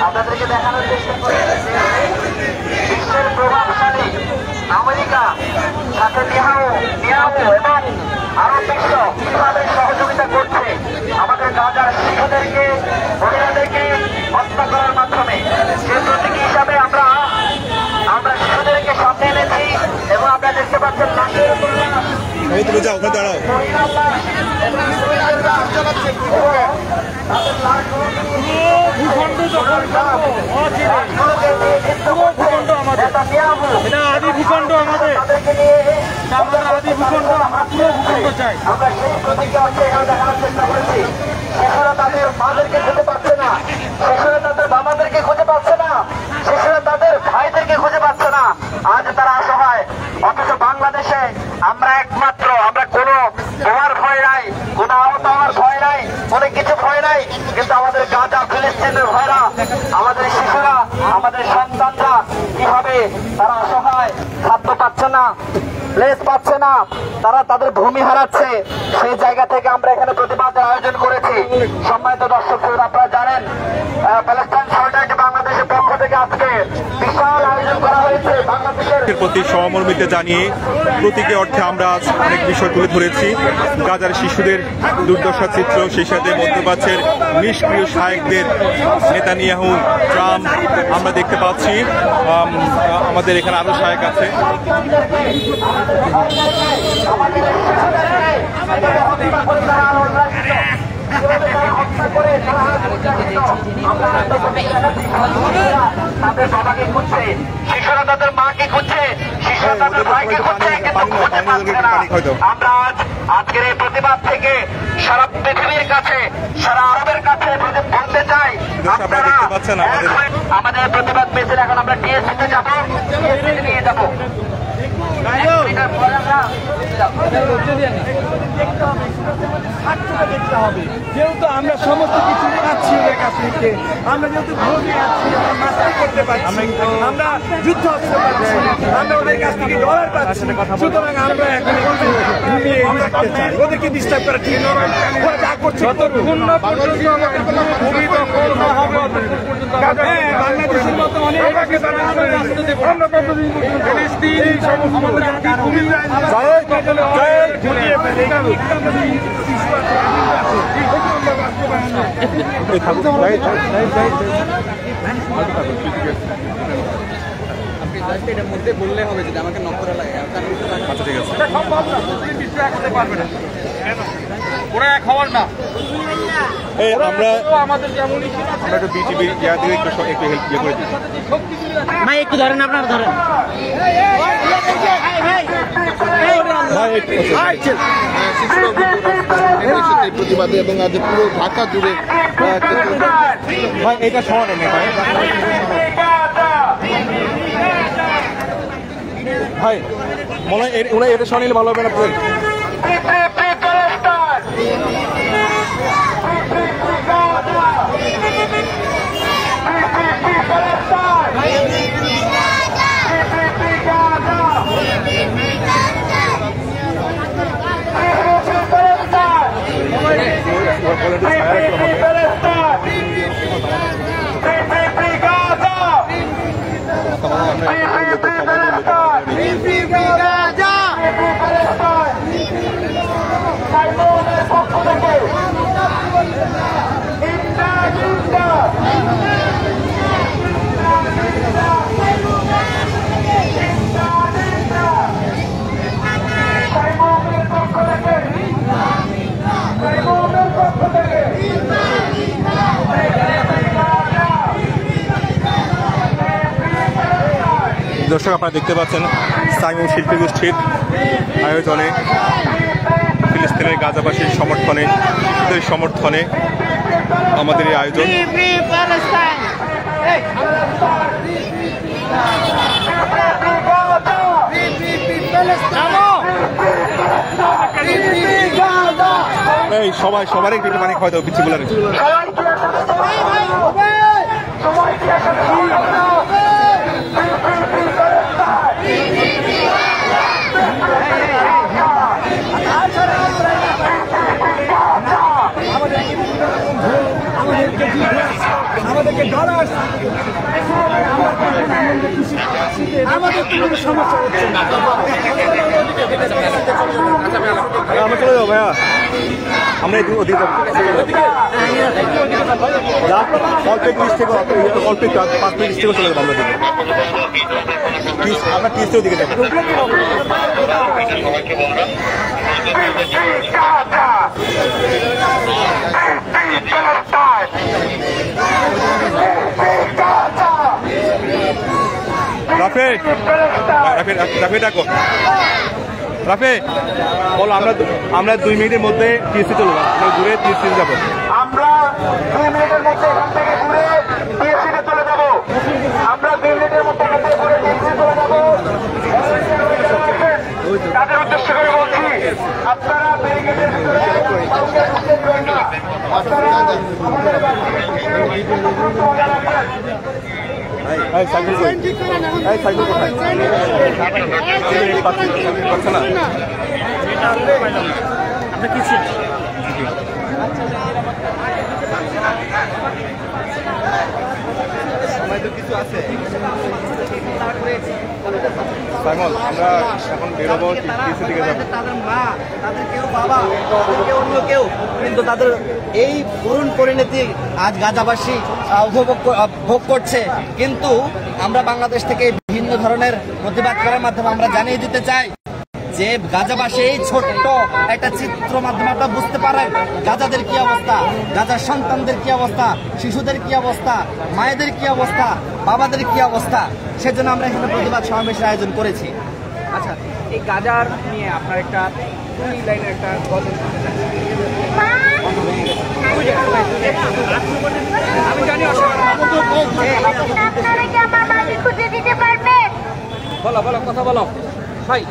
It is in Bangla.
আপনাদেরকে দেখানোর চেষ্টা করি বিশ্বের প্রভাবশালী আমেরিকা সাথে নিয়াও এবং আরো বিশ্ব কিভাবে সহযোগিতা করছে আমাদের গাজার শিশুদেরকে মহিলাদেরকে হত্যা করার মাধ্যমে সে প্রতীকী হিসাবে আমরা শিশুদেরকে সামনে এনেছি এবং আপনারা দেখতে পাচ্ছেন লাশের উপর তুমি যাও ওখানে দাঁড়াও আদি ভূখণ্ড আমাদের আদি ভূখণ্ড আমরা পুরো ভূখণ্ড চাই। আমরা সেই প্রতিজ্ঞা দেখানোর চেষ্টা করেছি। শিশুরা তাদের মাদেরকে খুঁজে পাচ্ছে না, শিশুরা তাদের বাবাদেরকে খুঁজে পাচ্ছে না, শিশুরা তাদের ভাইদেরকে খুঁজে পাচ্ছে না। আজ তারা অসহায়। অথচ বাংলাদেশে আমরা একমাত্র আমরা কোনো বোমার ভয় নাই, কোনো আহত হওয়ার ভয় নাই, অনেক কিছু ভয় নাই, কিন্তু আমাদের গাজা ফিলিস্তিনের ভয়রা আমাদের শিশুরা আমাদের সন্তানরা কিভাবে তারা অসহায়, খাদ্য পাচ্ছে না, প্লেস পাচ্ছে না, তারা তাদের ভূমি হারাচ্ছে। সেই জায়গা থেকে আমরা এখানে প্রতিবাদের আয়োজন করেছি। সম্মানিত দর্শক আপনারা জানেন প্যালেস্টাইন সলিডারিটি বাংলাদেশের পক্ষ থেকে আজকে বিশাল আয়োজন করা হয়েছে বাংলাদেশের প্রতি সহমর্মিতা জানিয়ে প্রতীকী অর্থে আমরা আজ অনেক বিষয় তুলে ধরেছি। গাজার শিশুদের দুর্দশা চিত্র, সেই সাথে মধ্যপ্রাচ্যের নিষ্ক্রিয় শায়েকদের নেতানিয়াহু, ট্রাম্প আমরা দেখতে পাচ্ছি। আমাদের এখানে আরো শায়েক আছে। তাদের বাবাকে খুঁজছে, শিশুরা তাদের মাকে খুঁজছে, শিশুরা তাদের ভাইকে খুঁজছে, কিন্তু খুঁজে পাচ্ছে না। আমরা আজকের এই প্রতিবাদ থেকে সারা পৃথিবীর কাছে, সারা আরবের কাছে বলতে চাই, আপনারা আমাদের প্রতিবাদ মিছিল এখন আমরা টিএসসিতে যাবো, টিএসসিতে নিয়ে যাবো। যেহেতু আমরা সমস্ত কিছু পাচ্ছি ওদের কাছ থেকে, আমরা যেহেতু ভূমি আছি, আমরা মাস্টার করতে পারছি, আমরা যুদ্ধ অস্ত্র পাচ্ছি, আমরা ওদের কাছ থেকে ডলার পাচ্ছি, সুতরাং আমরা এখন ঘুমিয়ে থাকতে চাই। ওদেরকে ডিস্টার্ব করা ঠিক নয়। ওরা যা করছে যতক্ষণ না পর্যন্ত আমাদের কোনো ভূমি দখল না হবে, বাংলাদেশের মতো অনেক এটার মধ্যে বললে হবে যদি আমাকে নকরা লাগে। আচ্ছা ঠিক আছে, সম্ভব না, একাতে পারবে না, ওরা এক হওয়ার না। আমরা আমাদের যেমন একটু বিটিভি একটু হেল্প করে দিই ভাই, একটু ধরেন, আপনারা ধরেন প্রতিবাদে এবং আজ পুরো ঢাকা জুড়ে ভাই এটা শোনেন ভাই, মনে হয় ওনার এটা শোনালে ভালো হবে না। দর্শক আপনারা দেখতে পাচ্ছেন সাইমুম শিল্পী গোষ্ঠীর আয়োজনে ফিলিস্তিনের গাজাবাসীর সমর্থনে, শিশুদের সমর্থনে আমাদের এই আয়োজন। এই সবারই একটু পানি খাওয়া দাও পিচ্ছি বলার। আমাদেরকে আমাদেরকে ডলার আমাদের তো কোনো সমস্যা হচ্ছে না। আমরা চলে যাবো ভাইয়া, আমরা ওদিকে অল্প একটু থেকে অল্প একটু 5 মিনিট থেকে চলে যাবো আমরা দিকে, আমরা টিএসটির দিকে যাবো। রাফে রাফে রাফে ডাকো, রাফে বলো আমরা 2 মিনিটের মধ্যে টিএসসি চলে যাবো, ঘুরে টিএসসি যাবো। আমরা 2 মিনিটের মধ্যে এখান থেকে ঘুরে টিএসসিতে চলে যাব। আমরা 2 মিনিটের মধ্যে এখান থেকে ঘুরে টিএসসি চলে যাব। তাদের উদ্দেশ্য করে বলছি, আপনারা ব্যারিকেডের ভিতরে কাউকে ঢুকতে দেবেন না। আপনারা আমাদের সাইকেল কোথায় পাচ্ছে না? আমরা কিছু সময় তো কিছু আছে। সাইমন, আমরা এখন বেরোবো, টিএসসি দিকে যাবো। তাদের মা, তাদের কেউ বাবা, তাদের কেউ অন্য কেউ, কিন্তু তাদের এই করুণ পরিণতি আজ গাজাবাসী ভোগ করছে। কিন্তু আমরা বাংলাদেশ থেকে ভিন্ন ধরনের প্রতিবাদ করার মাধ্যমে আমরা জানিয়ে দিতে চাই যে গাজাবাসী এই ছোট্ট একটা চিত্র মাধ্যমে আপনারা বুঝতে পারেন গাজাদের কি অবস্থা, গাজার সন্তানদের কি অবস্থা, শিশুদের কি অবস্থা, মায়েদের কি অবস্থা, বাবাদের কি অবস্থা। সেজন্য আমরা এখানে প্রতিবাদ সমাবেশের আয়োজন করেছি। আচ্ছা, এই গাজার নিয়ে আপনার একটা 2 লাইনের একটা গজল আমি জানি আপনারা কি আমার বাড়ি খুঁজে দিতে পারবেন? বলো কথা বলো ভাই।